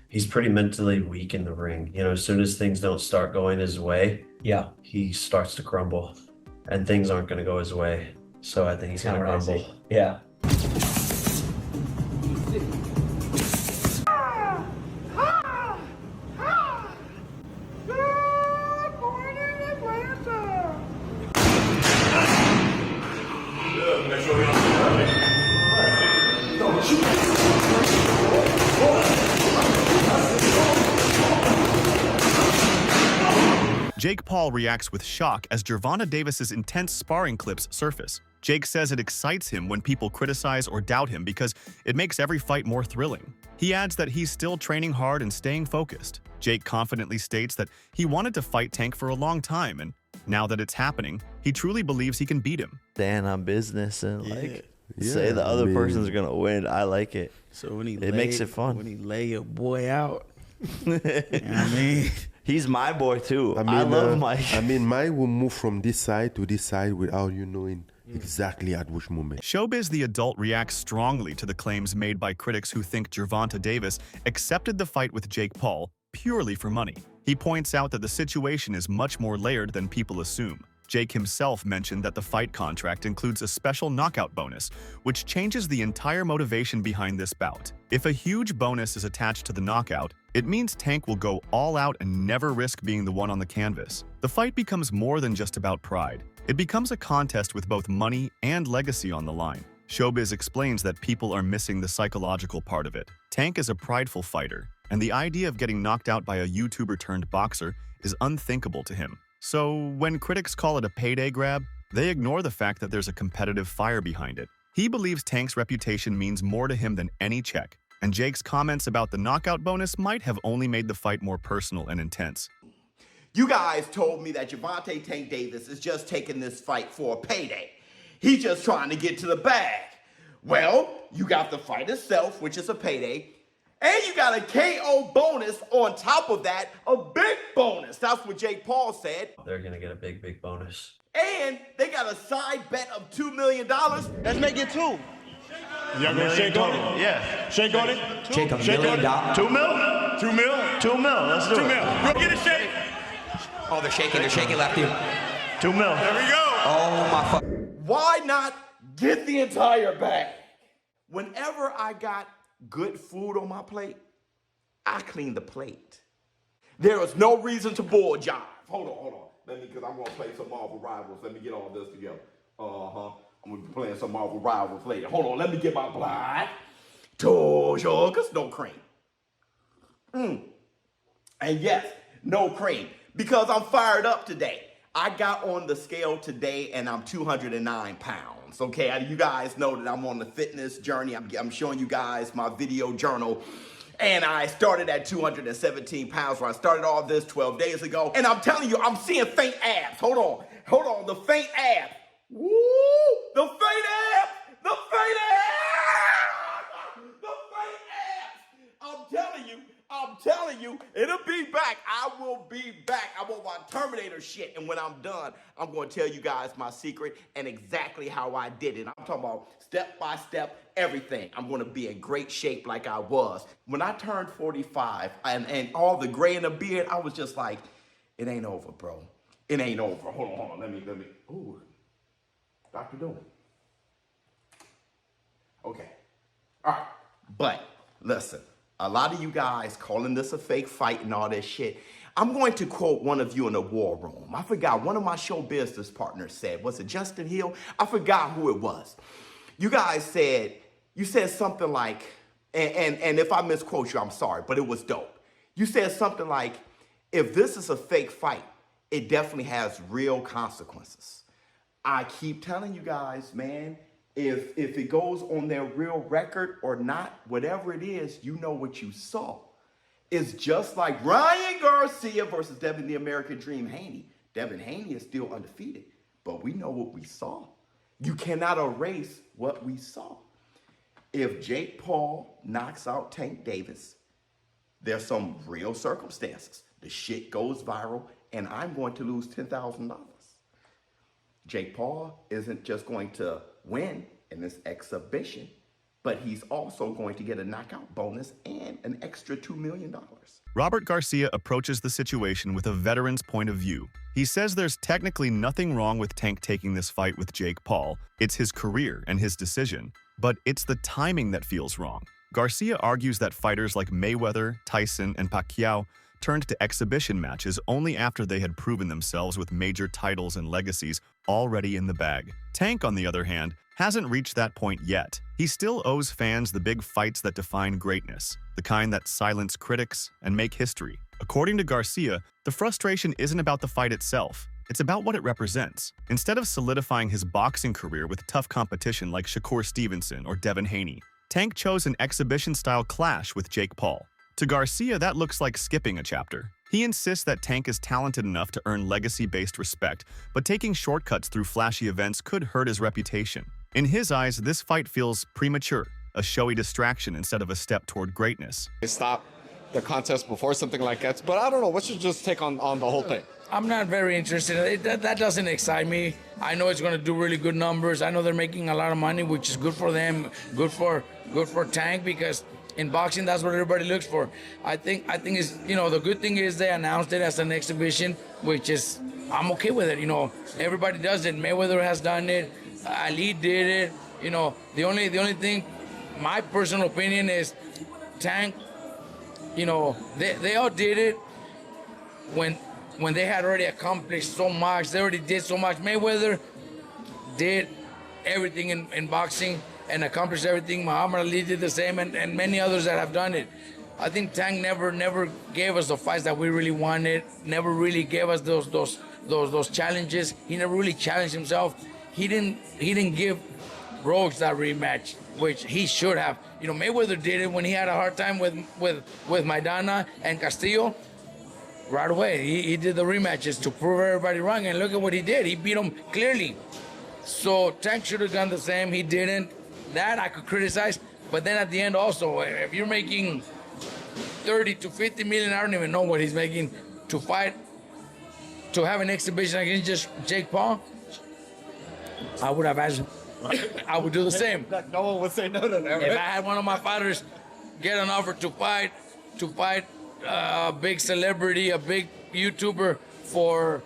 He's pretty mentally weak in the ring. You know, as soon as things don't start going his way, Yeah, he starts to crumble, and things aren't going to go his way. So I think he's going kind to of what I crumble. see. Yeah. Jake Paul reacts with shock as Gervonta Davis's intense sparring clips surface. Jake says it excites him when people criticize or doubt him because it makes every fight more thrilling. He adds that he's still training hard and staying focused. Jake confidently states that he wanted to fight Tank for a long time, and now that it's happening, he truly believes he can beat him. Stand on business and Yeah, say the other I mean- person's gonna win. I like it. So when he It makes it fun. When he lay your boy out, you know what I mean? He's my boy too. I love Mike. I mean, Mike will move from this side to this side without you knowing exactly at which moment. Showbiz the Adult reacts strongly to the claims made by critics who think Gervonta Davis accepted the fight with Jake Paul purely for money. He points out that the situation is much more layered than people assume. Jake himself mentioned that the fight contract includes a special knockout bonus, which changes the entire motivation behind this bout. If a huge bonus is attached to the knockout, it means Tank will go all out and never risk being the one on the canvas. The fight becomes more than just about pride. It becomes a contest with both money and legacy on the line. Showbiz explains that people are missing the psychological part of it. Tank is a prideful fighter, and the idea of getting knocked out by a YouTuber-turned-boxer is unthinkable to him. So when critics call it a payday grab, they ignore the fact that there's a competitive fire behind it. He believes Tank's reputation means more to him than any check, and Jake's comments about the knockout bonus might have only made the fight more personal and intense. You guys told me that Gervonta Tank Davis is just taking this fight for a payday. He's just trying to get to the bag. Well, you got the fight itself, which is a payday, and you got a KO bonus on top of that, a big bonus. That's what Jake Paul said. They're going to get a big, big bonus. And they got a side bet of $2 million. Let's make it two. Y'all gonna shake on it? Yeah. Shake on it? Jake, $1 Shake million. on it? 2 mil? 2 mil? 2 mil. Let's do 2 it. mil. Go get a shake. Oh, they're shaking left you. 2 mil. There we go. Oh, my fuck. Why not get the entire bag? Whenever I got good food on my plate, I clean the plate. There is no reason to bull jive. Hold on. Let me, because I'm going to play some Marvel Rivals. Let me get all this together. I'm going to be playing some Marvel Rivals later. Hold on, let me get my black. Two sugars, no cream. And yes, no cream. Because I'm fired up today. I got on the scale today and I'm 209 pounds. Okay, you guys know that I'm on the fitness journey. I'm showing you guys my video journal. And I started at 217 pounds where I started all this 12 days ago. And I'm telling you, I'm seeing faint abs. Hold on, the faint abs. Woo! The faint abs! The faint abs! The faint abs! I'm telling you, it'll be back. I will be back. I want my Terminator shit. And when I'm done, I'm going to tell you guys my secret and exactly how I did it. I'm talking about step by step, everything. I'm going to be in great shape like I was. When I turned 45 and all the gray in the beard, I was just like, it ain't over, bro. It ain't over. Hold on. Let me. Ooh, Dr. Doom. Okay. All right. But listen. A lot of you guys calling this a fake fight and all this shit. I'm going to quote one of you in the war room. I forgot, one of my show business partners said, was it Justin Hill? I forgot who it was. You guys said, you said something like, and if I misquote you, I'm sorry, but it was dope. You said something like, if this is a fake fight, it definitely has real consequences. I keep telling you guys, man, if it goes on their real record or not, whatever it is, you know what you saw. It's just like Ryan Garcia versus Devin the American Dream Haney. Devin Haney is still undefeated, but we know what we saw. You cannot erase what we saw. If Jake Paul knocks out Tank Davis, there's some real circumstances. The shit goes viral, and I'm going to lose $10,000. Jake Paul isn't just going to win in this exhibition. but he's also going to get a knockout bonus and an extra $2 million. Robert Garcia approaches the situation with a veteran's point of view. He says there's technically nothing wrong with Tank taking this fight with Jake Paul. It's his career and his decision, but it's the timing that feels wrong. Garcia argues that fighters like Mayweather, Tyson, and Pacquiao turned to exhibition matches only after they had proven themselves with major titles and legacies already in the bag. Tank, on the other hand, hasn't reached that point yet. He still owes fans the big fights that define greatness, the kind that silence critics and make history. According to Garcia, the frustration isn't about the fight itself. It's about what it represents. Instead of solidifying his boxing career with tough competition like Shakur Stevenson or Devin Haney, Tank chose an exhibition-style clash with Jake Paul. To Garcia, that looks like skipping a chapter. He insists that Tank is talented enough to earn legacy-based respect, but taking shortcuts through flashy events could hurt his reputation. In his eyes, this fight feels premature, a showy distraction instead of a step toward greatness. They stop the contest before something like that, but I don't know. What's your just take on the whole thing? I'm not very interested. That doesn't excite me. I know it's going to do really good numbers. I know they're making a lot of money, which is good for them, good for Tank, because in boxing, that's what everybody looks for. I think it's, the good thing is they announced it as an exhibition, which is, I'm okay with it. Everybody does it. Mayweather has done it. Ali did it. The only thing, my personal opinion is Tank, they all did it when they had already accomplished so much. They already did so much. Mayweather did everything in boxing and accomplished everything. Muhammad Ali did the same, and many others that have done it. I think Tank never gave us the fights that we really wanted. Never really gave us those challenges. He never really challenged himself. He didn't give Rhodes that rematch, which he should have. Mayweather did it when he had a hard time with Maidana and Castillo. Right away, he did the rematches to prove everybody wrong, and look at what he did. He beat him clearly. So Tank should have done the same. He didn't. That I could criticize, but then at the end also, if you're making 30 to 50 million, I don't even know what he's making to fight, to have an exhibition against just Jake Paul, I would have asked, I would do the same. No one would say no to that. Right? If I had one of my fighters get an offer to fight a big celebrity, a big YouTuber for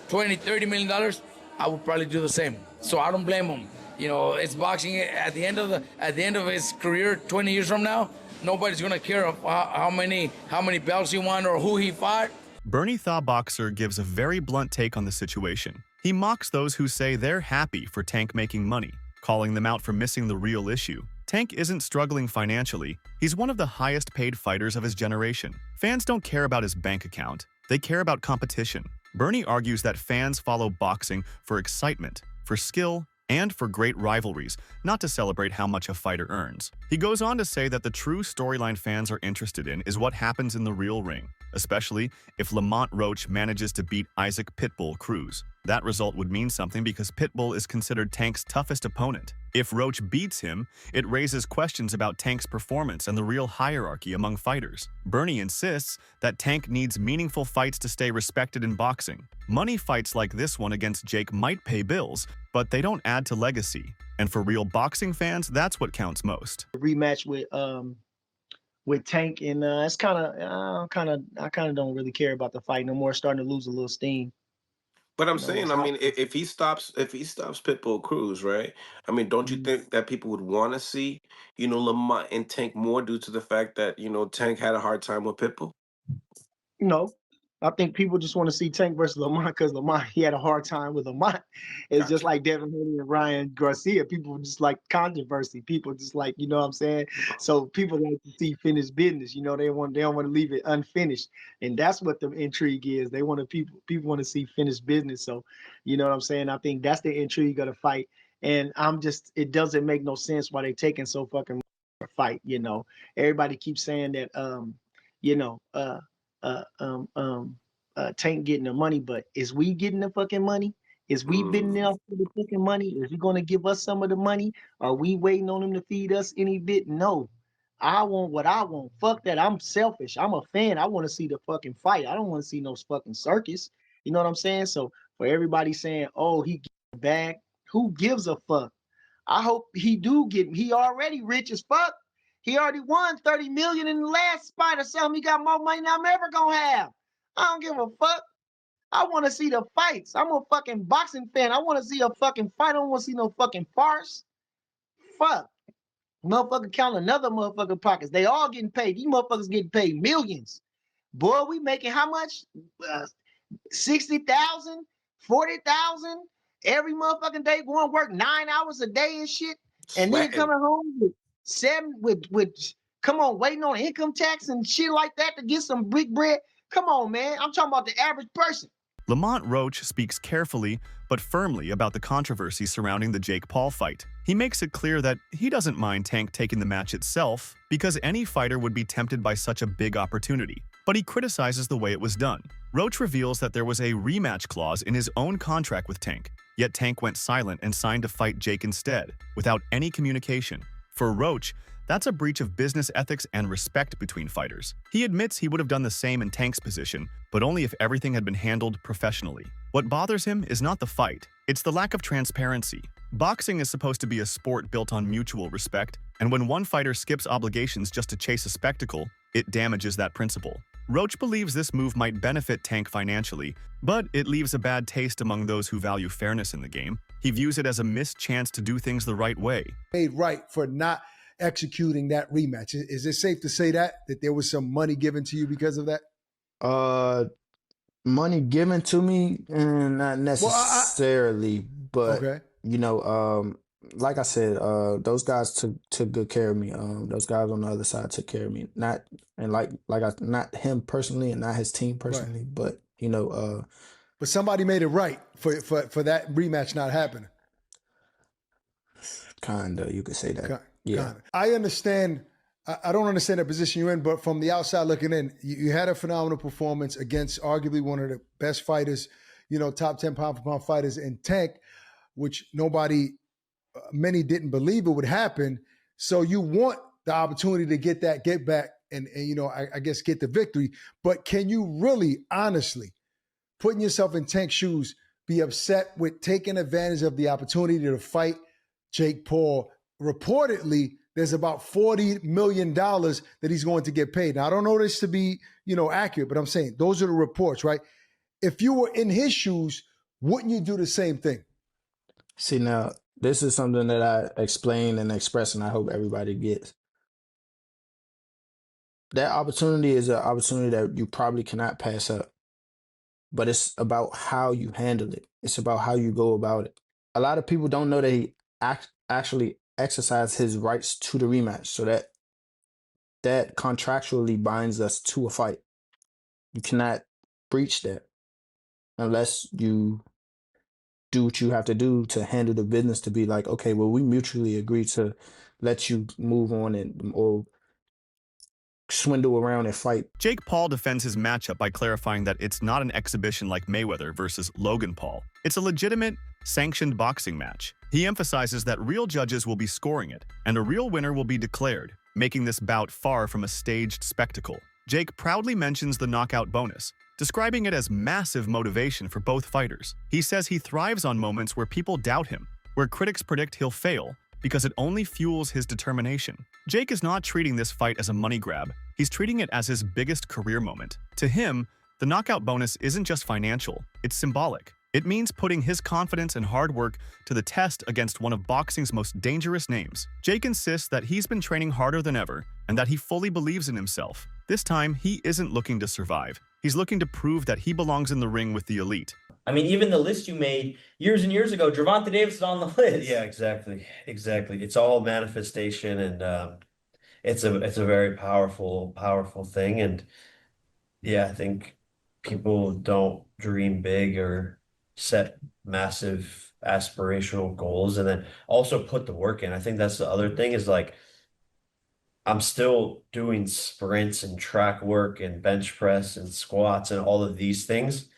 $20, $30 million, I would probably do the same. So I don't blame him. It's boxing. At the end of his career, 20 years from now, nobody's gonna care how many belts he won or who he fought. Bernie Thaw Boxer gives a very blunt take on the situation. He mocks those who say they're happy for Tank making money, calling them out for missing the real issue. Tank isn't struggling financially. He's one of the highest paid fighters of his generation. Fans don't care about his bank account. They care about competition. Bernie argues that fans follow boxing for excitement, for skill, and for great rivalries, not to celebrate how much a fighter earns. He goes on to say that the true storyline fans are interested in is what happens in the real ring, especially if Lamont Roach manages to beat Isaac Pitbull Cruz. That result would mean something because Pitbull is considered Tank's toughest opponent. If Roach beats him, it raises questions about Tank's performance and the real hierarchy among fighters. Bernie insists that Tank needs meaningful fights to stay respected in boxing. Money fights like this one against Jake might pay bills, but they don't add to legacy. And for real boxing fans, that's what counts most. Rematch with Tank, and it's I kind of don't really care about the fight no more. It's starting to lose a little steam. But I'm saying, if he stops Pitbull Cruz, right? Don't you think that people would want to see, Lamont and Tank more due to the fact that, Tank had a hard time with Pitbull? No, I think people just want to see Tank versus Lamont because Lamont, he had a hard time with Lamont. It's just like Devin Haney and Ryan Garcia. People just like controversy. People just like, you know what I'm saying? So people like to see finished business. They don't want to leave it unfinished. And that's what the intrigue is. They want people want to see finished business. So, you know what I'm saying? I think that's the intrigue of the fight. And it doesn't make no sense why they taking so fucking a fight, Everybody keeps saying that, Tank getting the money, but is we getting the fucking money? Is we bidding out for the fucking money? Is he gonna give us some of the money? Are we waiting on him to feed us any bit? No. I want what I want. Fuck that. I'm selfish. I'm a fan. I want to see the fucking fight. I don't want to see no fucking circus. You know what I'm saying? So for everybody saying, oh, he get back, who gives a fuck? I hope he do get. He already rich as fuck. He already won 30 million in the last fight or something. He got more money than I'm ever gonna have. I don't give a fuck. I want to see the fights. I'm a fucking boxing fan. I want to see a fucking fight. I don't want to see no fucking farce. Fuck. Motherfucker count another motherfucker pockets. They all getting paid. These motherfuckers getting paid millions. Boy, we making how much? 60,000, 40,000 every motherfucking day, going to work 9 hours a day and shit. And then coming home with come on, waiting on income tax and shit like that to get some big bread. Come on, man. I'm talking about the average person. Lamont Roach speaks carefully but firmly about the controversy surrounding the Jake Paul fight. He makes it clear that he doesn't mind Tank taking the match itself because any fighter would be tempted by such a big opportunity, but he criticizes the way it was done. Roach reveals that there was a rematch clause in his own contract with Tank, yet Tank went silent and signed to fight Jake instead, without any communication. For Roach, that's a breach of business ethics and respect between fighters. He admits he would have done the same in Tank's position, but only if everything had been handled professionally. What bothers him is not the fight, it's the lack of transparency. Boxing is supposed to be a sport built on mutual respect, and when one fighter skips obligations just to chase a spectacle, it damages that principle. Roach believes this move might benefit Tank financially, but it leaves a bad taste among those who value fairness in the game. He views it as a missed chance to do things the right way. Made right for not executing that rematch. Is it safe to say that there was some money given to you because of that? Money given to me, not necessarily, but okay. You know, like I said, those guys took good care of me. Those guys on the other side took care of me. Not him personally and not his team personally, right. But you know, but somebody made it right for that rematch not happening. Kinda, you could say that. Yeah, kinda. I understand. I don't understand the position you're in, but from the outside looking in, you had a phenomenal performance against arguably one of the best fighters, you know, top 10 pound for pound fighters in Tank, which many didn't believe it would happen. So you want the opportunity to get back and you know, I guess get the victory. But can you really, honestly, putting yourself in Tank's shoes, be upset with taking advantage of the opportunity to fight Jake Paul? Reportedly, there's about $40 million that he's going to get paid. Now, I don't know this to be, you know, accurate, but I'm saying those are the reports, right? If you were in his shoes, wouldn't you do the same thing? See, now, this is something that I explain and express, and I hope everybody gets. That opportunity is an opportunity that you probably cannot pass up. But it's about how you handle it. It's about how you go about it. A lot of people don't know that he actually exercised his rights to the rematch, so that contractually binds us to a fight. You cannot breach that unless you do what you have to do to handle the business, to be like, okay, well, we mutually agree to let you move on or swindle around and fight. Jake Paul defends his matchup by clarifying that it's not an exhibition like Mayweather versus Logan Paul. It's a legitimate, sanctioned boxing match. He emphasizes that real judges will be scoring it, and a real winner will be declared, making this bout far from a staged spectacle. Jake proudly mentions the knockout bonus, describing it as massive motivation for both fighters. He says he thrives on moments where people doubt him, where critics predict he'll fail, because it only fuels his determination. Jake is not treating this fight as a money grab, he's treating it as his biggest career moment. To him, the knockout bonus isn't just financial, it's symbolic. It means putting his confidence and hard work to the test against one of boxing's most dangerous names. Jake insists that he's been training harder than ever and that he fully believes in himself. This time, he isn't looking to survive. He's looking to prove that he belongs in the ring with the elite. I mean, even the list you made years and years ago, Gervonta Davis is on the list. Yeah, exactly. It's all manifestation, and it's a very powerful thing. And yeah, I think people don't dream big or set massive aspirational goals and then also put the work in. I think that's the other thing is like I'm still doing sprints and track work and bench press and squats and all of these things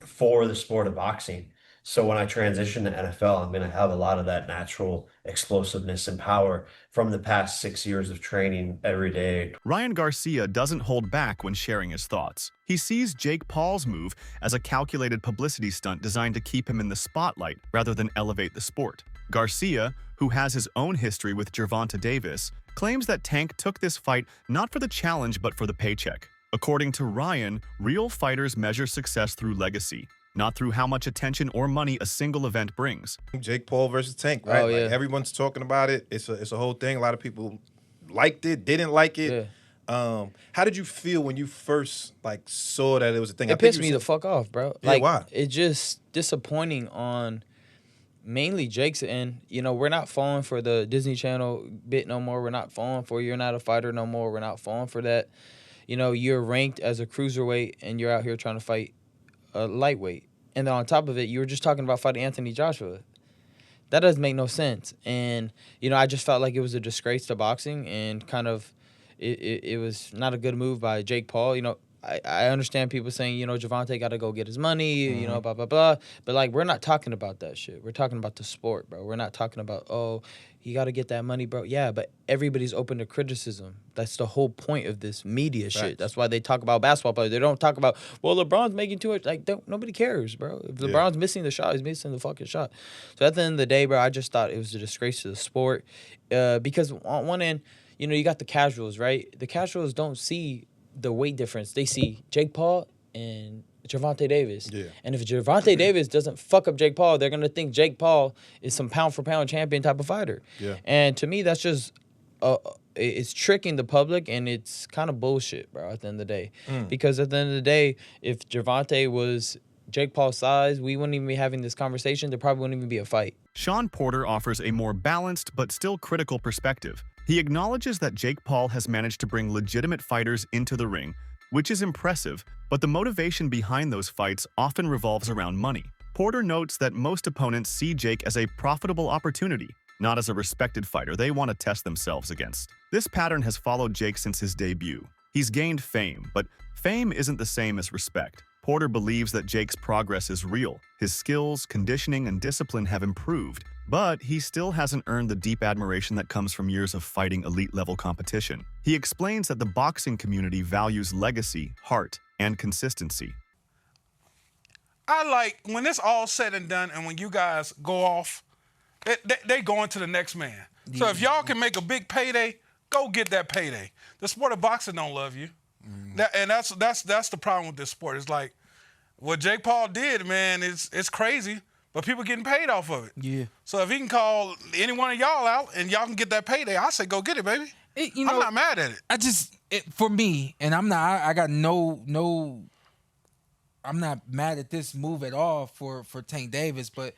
for the sport of boxing. So when I transition to NFL, I'm going to have a lot of that natural explosiveness and power from the past 6 years of training every day. Ryan Garcia doesn't hold back when sharing his thoughts. He sees Jake Paul's move as a calculated publicity stunt designed to keep him in the spotlight rather than elevate the sport. Garcia, who has his own history with Gervonta Davis, claims that Tank took this fight not for the challenge but for the paycheck. According to Ryan, real fighters measure success through legacy, not through how much attention or money a single event brings. Jake Paul versus Tank, right? Oh, yeah. Like everyone's talking about it. It's a whole thing. A lot of people liked it, didn't like it. Yeah. How did you feel when you first like saw that it was a thing? It pissed me the fuck off, bro. Yeah, Like, why? it's just disappointing on mainly Jake's end. You know, we're not falling for the Disney Channel bit no more. We're not falling for you're not a fighter no more. We're not falling for that. You know, you're ranked as a cruiserweight and you're out here trying to fight a lightweight. And then on top of it, you were just talking about fighting Anthony Joshua. That doesn't make no sense. And, you know, I just felt like it was a disgrace to boxing and kind of it was not a good move by Jake Paul. You know, I understand people saying, you know, Gervonta got to go get his money, you know, blah, blah, blah. But, like, we're not talking about that shit. We're talking about the sport, bro. We're not talking about, oh, you got to get that money, bro. Yeah, but everybody's open to criticism. That's the whole point of this media shit. That's why they talk about basketball players. They don't talk about, well, LeBron's making too much. Like, nobody cares, bro. If LeBron's missing the shot, he's missing the fucking shot. So at the end of the day, bro, I just thought it was a disgrace to the sport. Because on one end, you know, you got the casuals, right? The casuals don't see the weight difference. They see Jake Paul and Gervonta Davis. Yeah. And if Gervonta Davis doesn't fuck up Jake Paul, they're going to think Jake Paul is some pound-for-pound champion type of fighter. Yeah. And to me, that's just it's tricking the public, and it's kind of bullshit, bro, at the end of the day. Because at the end of the day, if Gervonta was Jake Paul's size, we wouldn't even be having this conversation. There probably wouldn't even be a fight. Sean Porter offers a more balanced but still critical perspective. He acknowledges that Jake Paul has managed to bring legitimate fighters into the ring, which is impressive, but the motivation behind those fights often revolves around money. Porter notes that most opponents see Jake as a profitable opportunity, not as a respected fighter they want to test themselves against. This pattern has followed Jake since his debut. He's gained fame, but fame isn't the same as respect. Porter believes that Jake's progress is real. His skills, conditioning, and discipline have improved, but he still hasn't earned the deep admiration that comes from years of fighting elite-level competition. He explains that the boxing community values legacy, heart, and consistency. I like, when it's all said and done and when you guys go off, they go into the next man. So if y'all can make a big payday, go get that payday. The sport of boxing don't love you. And that's the problem with this sport. It's like what Jake Paul did, man, it's crazy, but people getting paid off of it. Yeah. So if he can call any one of y'all out and y'all can get that payday, I say go get it, baby. I'm not mad at it. For me, and I'm not. I got no. I'm not mad at this move at all for Tank Davis, but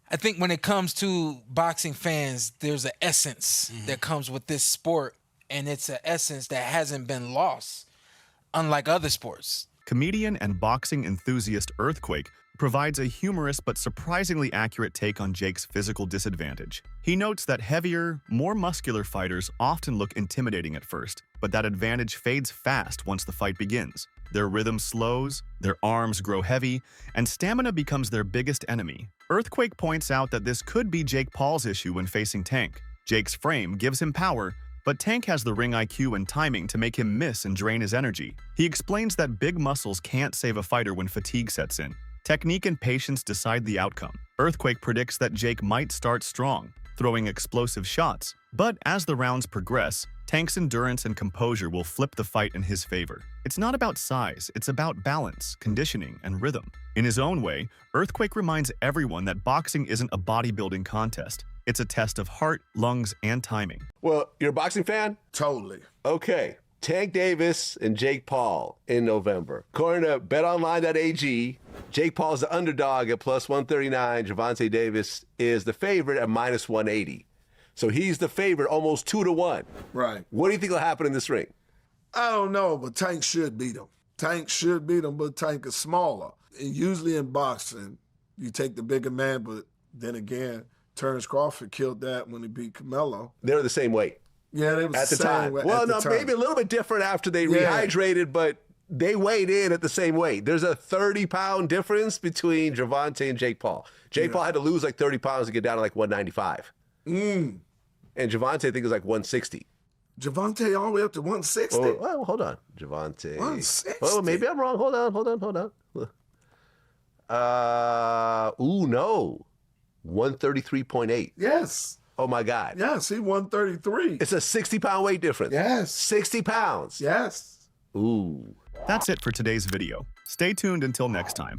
I think when it comes to boxing fans, there's an essence that comes with this sport, and it's an essence that hasn't been lost, unlike other sports. Comedian and boxing enthusiast Earthquake provides a humorous but surprisingly accurate take on Jake's physical disadvantage. He notes that heavier, more muscular fighters often look intimidating at first, but that advantage fades fast once the fight begins. Their rhythm slows, their arms grow heavy, and stamina becomes their biggest enemy. Earthquake points out that this could be Jake Paul's issue when facing Tank. Jake's frame gives him power, but Tank has the ring IQ and timing to make him miss and drain his energy. He explains that big muscles can't save a fighter when fatigue sets in. Technique and patience decide the outcome. Earthquake predicts that Jake might start strong, throwing explosive shots, but as the rounds progress, Tank's endurance and composure will flip the fight in his favor. It's not about size, it's about balance, conditioning, and rhythm. In his own way, Earthquake reminds everyone that boxing isn't a bodybuilding contest. It's a test of heart, lungs, and timing. Well, you're a boxing fan? Totally. Okay. Tank Davis and Jake Paul in November. According to betonline.ag, Jake Paul's the underdog at plus 139. Gervonta Davis is the favorite at minus 180. So he's the favorite almost 2-1. Right. What do you think will happen in this ring? I don't know, but Tank should beat him. Tank should beat him, but Tank is smaller. And usually in boxing, you take the bigger man, but then again, Terrence Crawford killed that when he beat Canelo. They were the same weight. Yeah, they were at the time. Weight, well, no, maybe a little bit different after they rehydrated, but they weighed in at the same weight. There's a 30-pound difference between Gervonta and Jake Paul. Jake Paul had to lose like 30 pounds to get down to like 195. And Gervonta, I think, is like 160. Gervonta all the way up to 160? Well, hold on. Gervonta. 160? Oh, maybe I'm wrong. Hold on. No. 133.8. Yes. Oh my God. Yes, he 133. It's a 60-pound weight difference. Yes. 60 pounds. Yes. Ooh. That's it for today's video. Stay tuned until next time.